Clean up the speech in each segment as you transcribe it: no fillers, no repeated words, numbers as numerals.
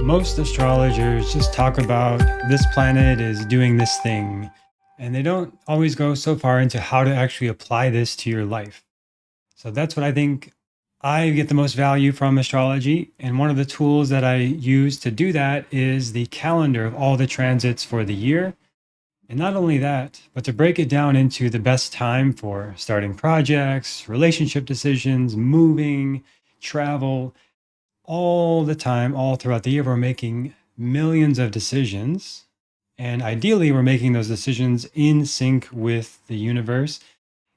Most astrologers just talk about this planet is doing this thing, and they don't always go so far into how to actually apply this to your life. So that's what I think I get the most value from astrology. And one of the tools that I use to do that is the calendar of all the transits for the year. And not only that, but to break it down into the best time for starting projects, relationship decisions, moving, travel, all the time, all throughout the year, we're making millions of decisions. And ideally, we're making those decisions in sync with the universe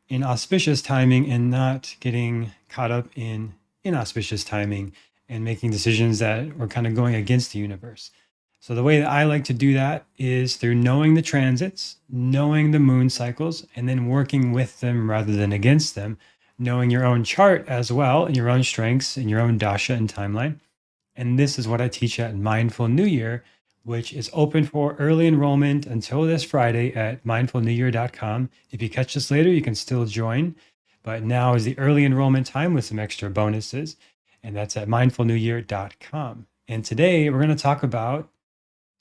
in auspicious timing and not getting caught up in inauspicious timing and making decisions that are kind of going against the universe. So, the way that I like to do that is through knowing the transits, knowing the moon cycles, and then working with them rather than against them, knowing your own chart as well, and your own strengths and your own dasha and timeline. And this is what I teach at Mindful New Year, which is open for early enrollment until this Friday at mindfulnewyear.com. If you catch this later, you can still join. But now is the early enrollment time with some extra bonuses, and that's at mindfulnewyear.com. And today we're going to talk about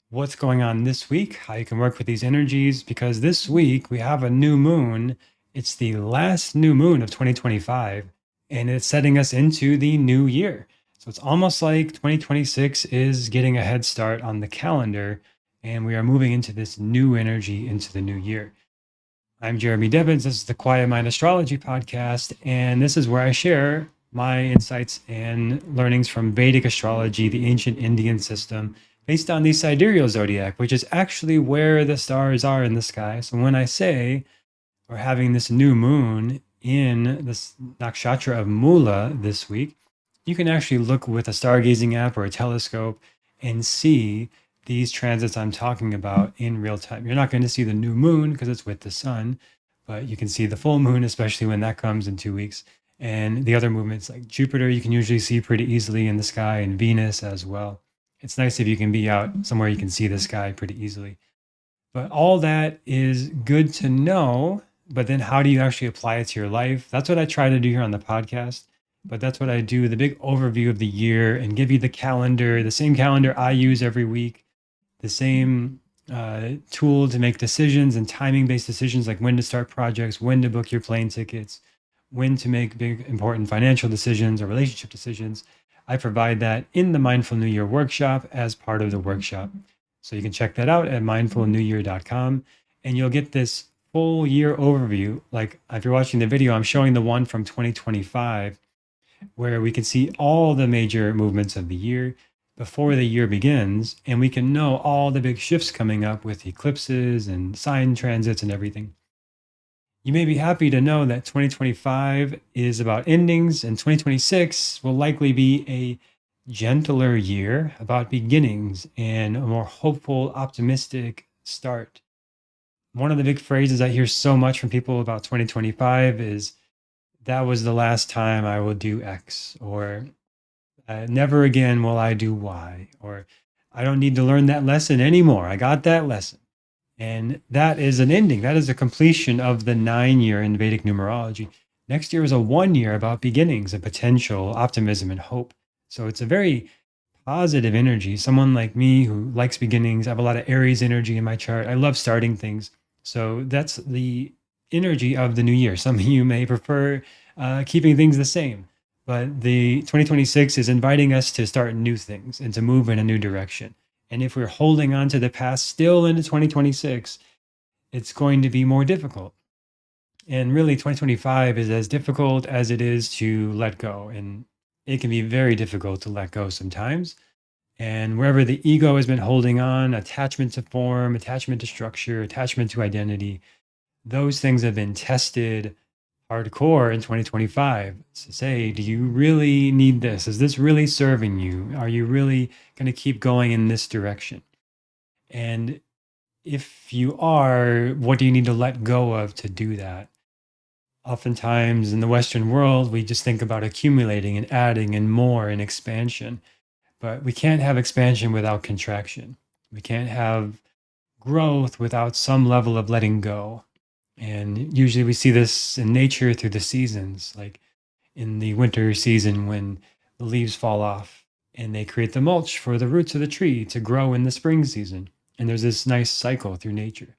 what's going on this week, how you can work with these energies, because this week we have a new moon. It's the last new moon of 2025, and it's setting us into the new year. So it's almost like 2026 is getting a head start on the calendar, and we are moving into this new energy into the new year. I'm Jeremy Devins. This is the Quiet Mind Astrology podcast, and this is where I share my insights and learnings from Vedic astrology, the ancient Indian system, based on the sidereal zodiac, which is actually where the stars are in the sky. So when I say we're having this new moon in this nakshatra of Mula this week, you can actually look with a stargazing app or a telescope and see these transits I'm talking about in real time. You're not going to see the new moon because it's with the sun, but you can see the full moon, especially when that comes in 2 weeks. And the other movements like Jupiter, you can usually see pretty easily in the sky, and Venus as well. It's nice if you can be out somewhere you can see the sky pretty easily. But all that is good to know. But then how do you actually apply it to your life? That's what I try to do here on the podcast. But that's what I do, the big overview of the year, and give you the calendar, the same calendar I use every week, the same tool to make decisions and timing-based decisions, like when to start projects, when to book your plane tickets, when to make big, important financial decisions or relationship decisions. I provide that in the Mindful New Year workshop as part of the workshop. So you can check that out at mindfulnewyear.com, and you'll get this full year overview. Like if you're watching the video, I'm showing the one from 2025, where we can see all the major movements of the year before the year begins, and we can know all the big shifts coming up with eclipses and sign transits and everything. You may be happy to know that 2025 is about endings, and 2026 will likely be a gentler year about beginnings and a more hopeful, optimistic start. One of the big phrases I hear so much from people about 2025 is, that was the last time I will do X, or never again will I do Y, or I don't need to learn that lesson anymore. I got that lesson. And that is an ending. That is a completion of the 9-year in Vedic numerology. Next year is a 1 year about beginnings and potential, optimism, and hope. So it's a very positive energy. Someone like me who likes beginnings, I have a lot of Aries energy in my chart. I love starting things. So that's the energy of the new year. Some of you may prefer keeping things the same, but the 2026 is inviting us to start new things and to move in a new direction. And if we're holding on to the past still into 2026, it's going to be more difficult. And really, 2025 is as difficult as it is to let go. And it can be very difficult to let go sometimes. And wherever the ego has been holding on, attachment to form, attachment to structure, attachment to identity, those things have been tested hardcore in 2025 to say, do you really need this? Is this really serving you? Are you really going to keep going in this direction? And if you are, what do you need to let go of to do that? Oftentimes in the Western world, we just think about accumulating and adding and more and expansion. But we can't have expansion without contraction. We can't have growth without some level of letting go. And usually we see this in nature through the seasons, like in the winter season when the leaves fall off and they create the mulch for the roots of the tree to grow in the spring season. And there's this nice cycle through nature.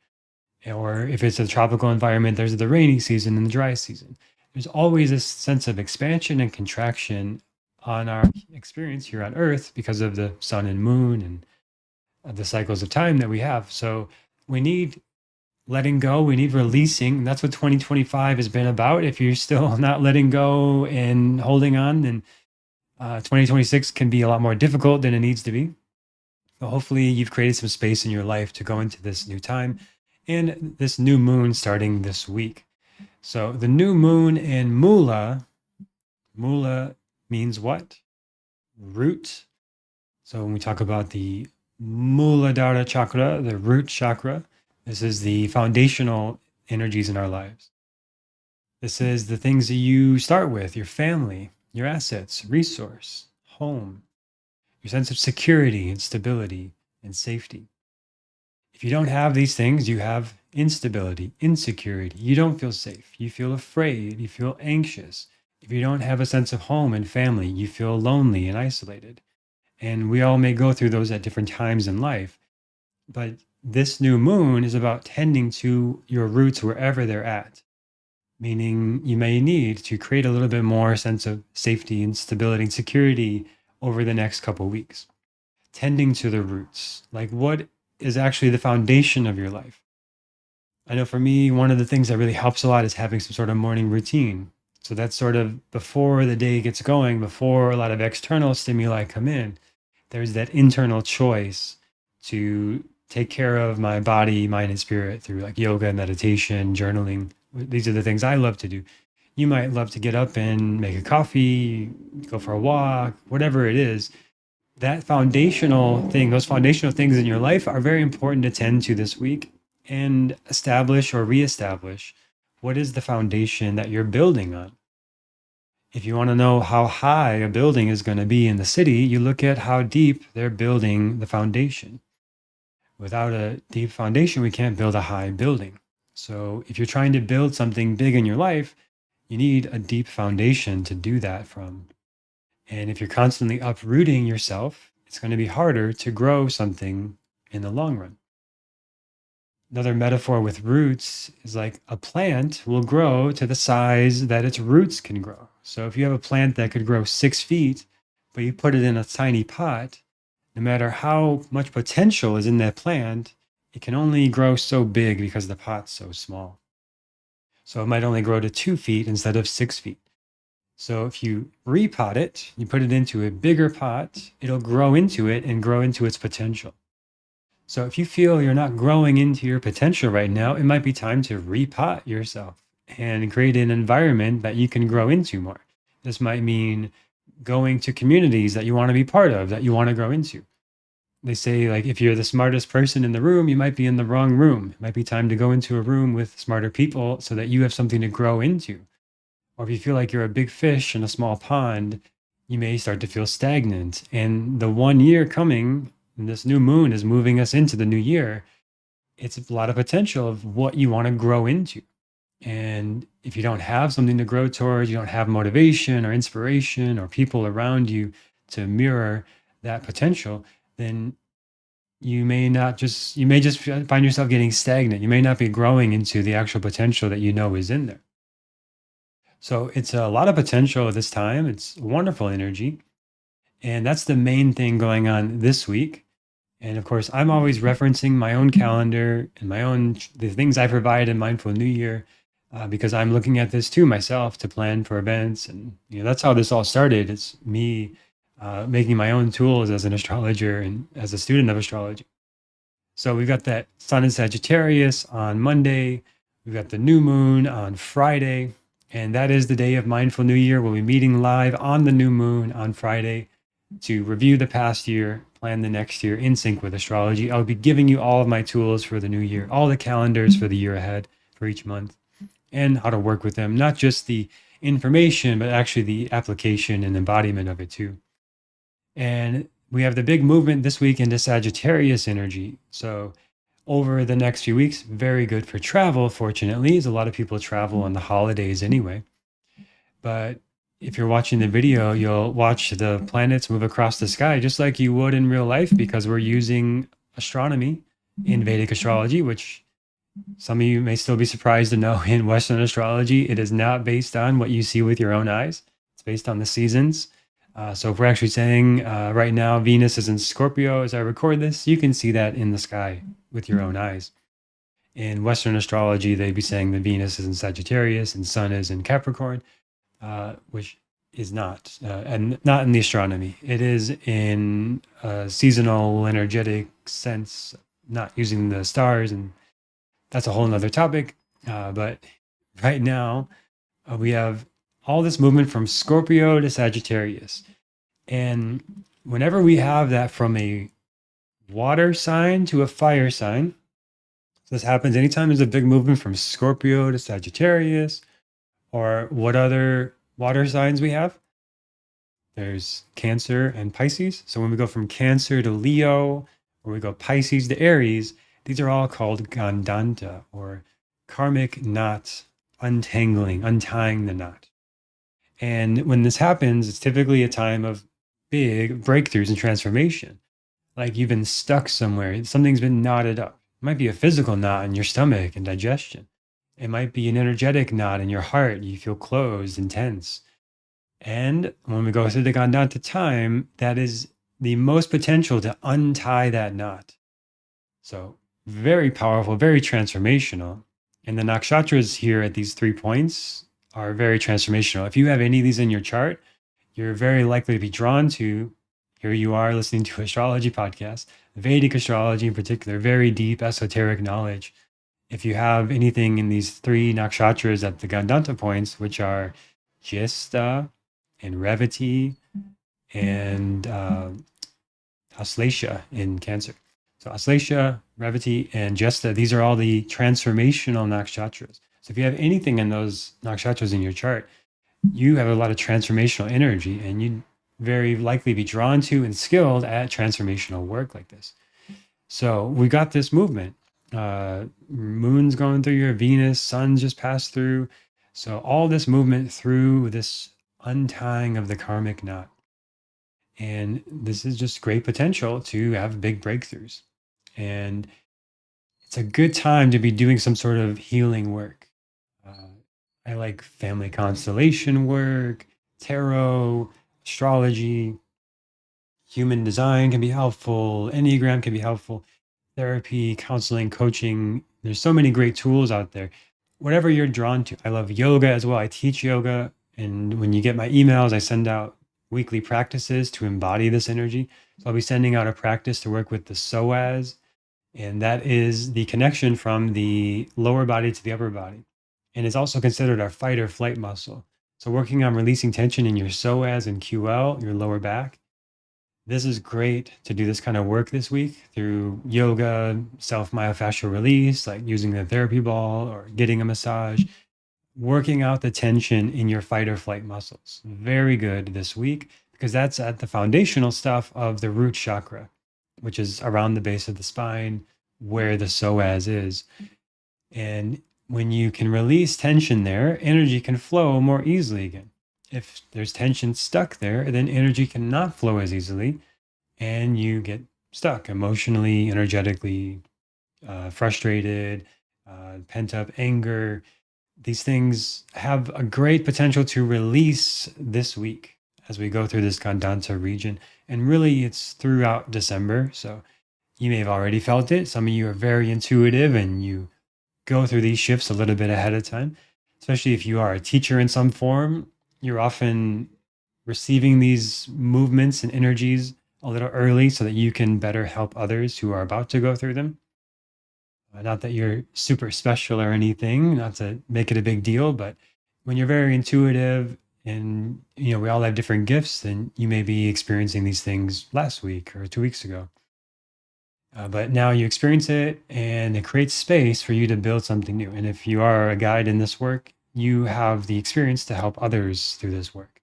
Or if it's a tropical environment, there's the rainy season and the dry season. There's always this sense of expansion and contraction on our experience here on Earth because of the sun and moon and the cycles of time that we have. So we need letting go, we need releasing. And that's what 2025 has been about. If you're still not letting go and holding on, then 2026 can be a lot more difficult than it needs to be. So hopefully you've created some space in your life to go into this new time and this new moon starting this week. So the new moon in Mula, Mula means what? Root. So when we talk about the Muladhara chakra, the root chakra, this is the foundational energies in our lives. This is the things that you start with, your family, your assets, resource, home, your sense of security and stability and safety. If you don't have these things, you have instability, insecurity. You don't feel safe. You feel afraid. You feel anxious. If you don't have a sense of home and family, you feel lonely and isolated. And we all may go through those at different times in life. But this new moon is about tending to your roots wherever they're at, meaning you may need to create a little bit more sense of safety and stability and security over the next couple of weeks. Tending to the roots, like what is actually the foundation of your life. I know for me, one of the things that really helps a lot is having some sort of morning routine. So that's sort of before the day gets going, before a lot of external stimuli come in, there's that internal choice to take care of my body, mind, and spirit through like yoga, meditation, journaling. These are the things I love to do. You might love to get up and make a coffee, go for a walk, whatever it is. That foundational thing, those foundational things in your life are very important to tend to this week and establish or reestablish what is the foundation that you're building on. If you want to know how high a building is going to be in the city, you look at how deep they're building the foundation. Without a deep foundation, we can't build a high building. So if you're trying to build something big in your life, you need a deep foundation to do that from. And if you're constantly uprooting yourself, it's going to be harder to grow something in the long run. Another metaphor with roots is like a plant will grow to the size that its roots can grow. So if you have a plant that could grow 6 feet, but you put it in a tiny pot, no matter how much potential is in that plant, it can only grow so big because the pot's so small. So it might only grow to 2 feet instead of 6 feet. So if you repot it, you put it into a bigger pot, it'll grow into it and grow into its potential. So if you feel you're not growing into your potential right now, it might be time to repot yourself and create an environment that you can grow into more. This might mean going to communities that you want to be part of, that you want to grow into. They say, like, if you're the smartest person in the room, you might be in the wrong room. It might be time to go into a room with smarter people so that you have something to grow into. Or if you feel like you're a big fish in a small pond, you may start to feel stagnant. And the 1 year coming, and this new moon is moving us into the new year, it's a lot of potential of what you want to grow into. And if you don't have something to grow towards, you don't have motivation or inspiration or people around you to mirror that potential, then you may just find yourself getting stagnant. You may not be growing into the actual potential that you know is in there. So it's a lot of potential at this time. It's wonderful energy. And that's the main thing going on this week. And of course, I'm always referencing my own calendar and the things I provide in Mindful New Year, because I'm looking at this too myself to plan for events. And that's how this all started. It's me making my own tools as an astrologer and as a student of astrology. So we've got that Sun in Sagittarius on Monday. We've got the new moon on Friday. And that is the day of Mindful New Year. We'll be meeting live on the new moon on Friday to review the past year, plan the next year in sync with astrology. I'll be giving you all of my tools for the new year, all the calendars for the year ahead for each month, and how to work with them. Not just the information, but actually the application and embodiment of it too. And we have the big movement this week into Sagittarius energy. So over the next few weeks, very good for travel, fortunately, as a lot of people travel on the holidays anyway. But if you're watching the video, you'll watch the planets move across the sky just like you would in real life, because we're using astronomy in Vedic astrology, which some of you may still be surprised to know in Western astrology, it is not based on what you see with your own eyes. It's based on the seasons. So if we're actually saying right now Venus is in Scorpio as I record this, you can see that in the sky with your own eyes. In Western astrology, they'd be saying the Venus is in Sagittarius and Sun is in Capricorn, which is not, and not in the astronomy. It is in a seasonal, energetic sense, not using the stars, and that's a whole nother topic. But right now, we have all this movement from Scorpio to Sagittarius. And whenever we have that from a water sign to a fire sign, this happens anytime there's a big movement from Scorpio to Sagittarius, or what other water signs we have? There's Cancer and Pisces. So when we go from Cancer to Leo, or we go Pisces to Aries, these are all called Gandanta, or Karmic Knots, untying the knot. And when this happens, it's typically a time of big breakthroughs and transformation. Like you've been stuck somewhere, something's been knotted up. It might be a physical knot in your stomach and digestion. It might be an energetic knot in your heart. You feel closed and tense. And when we go through the Gandanta time, that is the most potential to untie that knot. So very powerful, very transformational. And the nakshatras here at these 3 points are very transformational. If you have any of these in your chart, you're very likely to be drawn to, here you are listening to astrology podcast, Vedic astrology in particular, very deep esoteric knowledge. If you have anything in these 3 nakshatras at the Gandanta points, which are Jyesta and Revati and Aslesha in Cancer. So Aslesha, Revati, and Jyesta, these are all the transformational nakshatras. So if you have anything in those nakshatras in your chart, you have a lot of transformational energy, and you'd very likely be drawn to and skilled at transformational work like this. So we got this movement. Moon's going through your Venus, Sun's just passed through. So all this movement through this untying of the karmic knot. And this is just great potential to have big breakthroughs. And it's a good time to be doing some sort of healing work. I like family constellation work, tarot, astrology, human design can be helpful, Enneagram can be helpful, therapy, counseling, coaching. There's so many great tools out there. Whatever you're drawn to. I love yoga as well. I teach yoga. And when you get my emails, I send out weekly practices to embody this energy. So I'll be sending out a practice to work with the Psoas. And that is the connection from the lower body to the upper body. And it's also considered our fight or flight muscle. So working on releasing tension in your psoas and QL, your lower back. This is great to do this kind of work this week through yoga, self-myofascial release, like using the therapy ball or getting a massage, working out the tension in your fight or flight muscles. Very good this week, because that's at the foundational stuff of the root chakra, which is around the base of the spine where the psoas is. And when you can release tension there, energy can flow more easily again. If there's tension stuck there, then energy cannot flow as easily, and you get stuck emotionally, energetically, frustrated, pent up anger. These things have a great potential to release this week as we go through this Gandanta region. And really, it's throughout December. So you may have already felt it. Some of you are very intuitive and you go through these shifts a little bit ahead of time, especially if you are a teacher in some form. You're often receiving these movements and energies a little early so that you can better help others who are about to go through them. Not that you're super special or anything, not to make it a big deal, but when you're very intuitive and we all have different gifts, then you may be experiencing these things last week or 2 weeks ago. But now you experience it and it creates space for you to build something new. And if you are a guide in this work, you have the experience to help others through this work.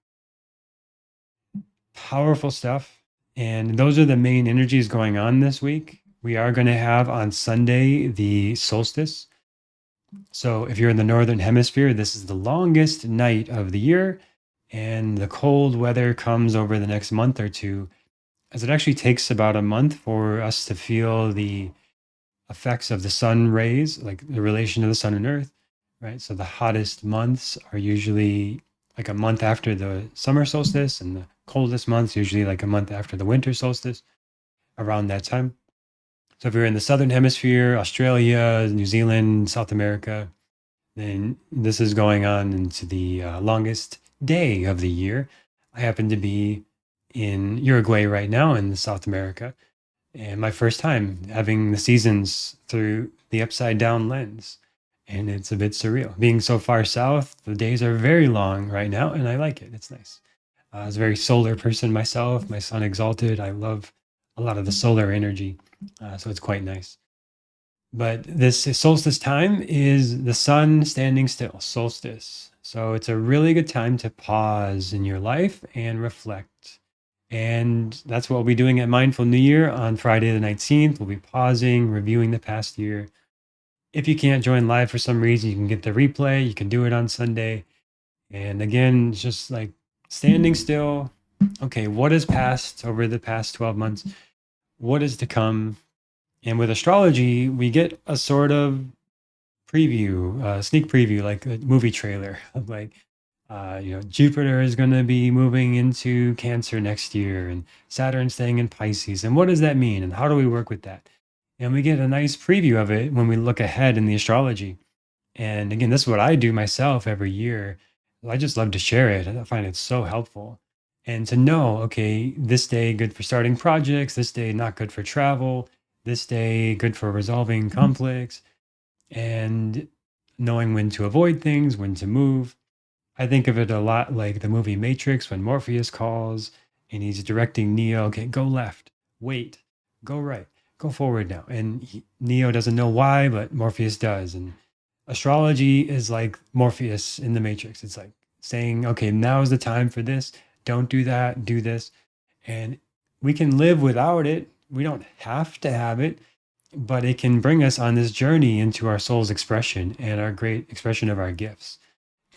Powerful stuff. And those are the main energies going on this week. We are going to have on Sunday the solstice. So if you're in the northern hemisphere, this is the longest night of the year. And the cold weather comes over the next month or two, as it actually takes about a month for us to feel the effects of the sun rays, like the relation to the sun and earth, right? So the hottest months are usually like a month after the summer solstice, and the coldest months usually like a month after the winter solstice, around that time. So if you're in the southern hemisphere, Australia, New Zealand, South America, then this is going on into the longest day of the year. I happen to be in Uruguay right now in South America, and my first time having the seasons through the upside down lens. And it's a bit surreal. Being so far south, the days are very long right now, and I like it. It's nice. I was a very solar person myself. My sun exalted. I love a lot of the solar energy. So it's quite nice. But this solstice time is the sun standing still, solstice. So it's a really good time to pause in your life and reflect. And that's what we'll be doing at Mindful New Year on Friday the 19th. We'll be pausing, reviewing the past year. If you can't join live for some reason, you can get the replay. You can do it on Sunday. And again, it's just like standing still. Okay, what has passed over the past 12 months? What is to come? And with astrology, we get a sort of preview, sneak preview, like a movie trailer of like, Jupiter is going to be moving into Cancer next year, and Saturn staying in Pisces. And what does that mean? And how do we work with that? And we get a nice preview of it when we look ahead in the astrology. And again, this is what I do myself every year. I just love to share it. I find it so helpful. And to know, okay, this day good for starting projects, this day not good for travel, this day good for resolving conflicts, and knowing when to avoid things, when to move. I think of it a lot like the movie Matrix when Morpheus calls and he's directing Neo, okay, go left, wait, go right, go forward now. And Neo doesn't know why, but Morpheus does. And astrology is like Morpheus in the Matrix. It's like saying, okay, now is the time for this. Don't do that, do this. And we can live without it. We don't have to have it, but it can bring us on this journey into our soul's expression and our great expression of our gifts.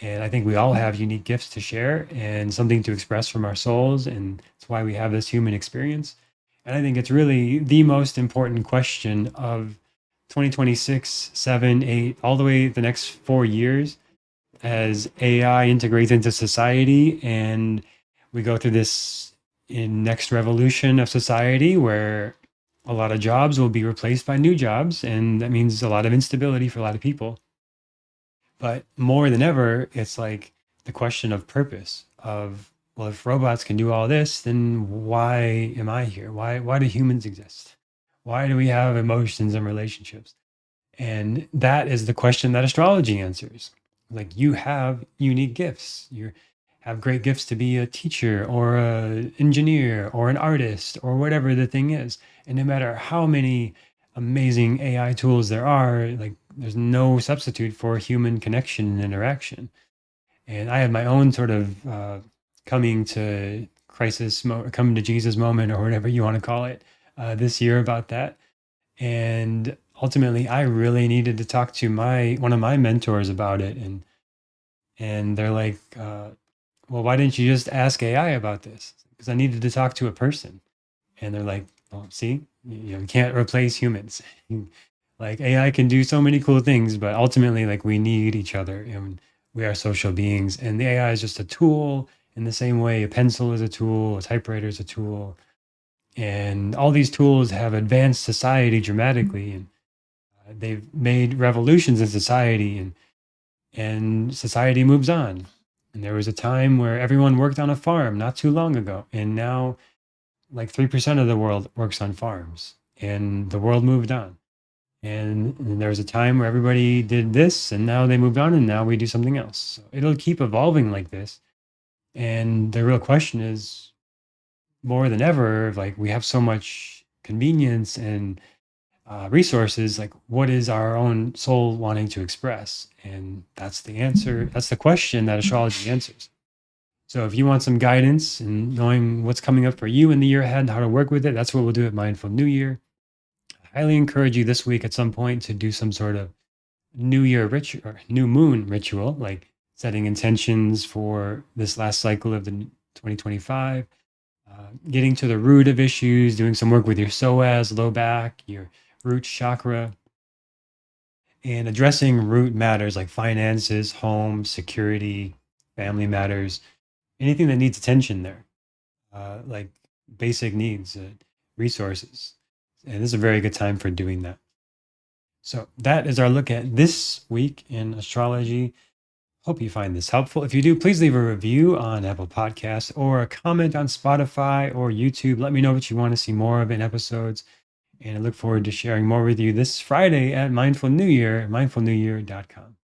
And I think we all have unique gifts to share and something to express from our souls. And that's why we have this human experience. And I think it's really the most important question of 2026, 7, 8, all the way the next 4 years, as AI integrates into society and we go through this next revolution of society where a lot of jobs will be replaced by new jobs. And that means a lot of instability for a lot of people. But more than ever, it's like the question of purpose of, well, if robots can do all this, then why am I here? Why do humans exist? Why do we have emotions and relationships? And that is the question that astrology answers. Like you have unique gifts. You have great gifts to be a teacher or an engineer or an artist or whatever the thing is. And no matter how many amazing AI tools there are, like there's no substitute for human connection and interaction. And I had my own sort of coming to coming to Jesus moment, or whatever you want to call it, this year about that. And ultimately, I really needed to talk to one of my mentors about it, and they're like, "Well, why didn't you just ask AI about this?" Because I needed to talk to a person, and they're like, "Well, see, you can't replace humans." Like AI can do so many cool things, but ultimately, like we need each other, and we are social beings. And the AI is just a tool. In the same way, a pencil is a tool, a typewriter is a tool, and all these tools have advanced society dramatically, and they've made revolutions in society, and society moves on. And there was a time where everyone worked on a farm not too long ago, and now like 3% of the world works on farms, and the world moved on. And there was a time where everybody did this, and now they moved on, and now we do something else. So it'll keep evolving like this. And the real question is, more than ever, like we have so much convenience and resources, like what is our own soul wanting to express? And that's the answer. That's the question that astrology answers. So if you want some guidance and knowing what's coming up for you in the year ahead and how to work with it, that's what we'll do at Mindful New Year. I highly encourage you this week at some point to do some sort of New Year ritual or new moon ritual. Like setting intentions for this last cycle of the 2025, getting to the root of issues, doing some work with your psoas, low back, your root chakra, and addressing root matters like finances, home, security, family matters, anything that needs attention there, like basic needs, resources. And this is a very good time for doing that. So that is our look at this week in astrology. Hope you find this helpful. If you do, please leave a review on Apple Podcasts or a comment on Spotify or YouTube. Let me know what you want to see more of in episodes. And I look forward to sharing more with you this Friday at Mindful New Year, mindfulnewyear.com.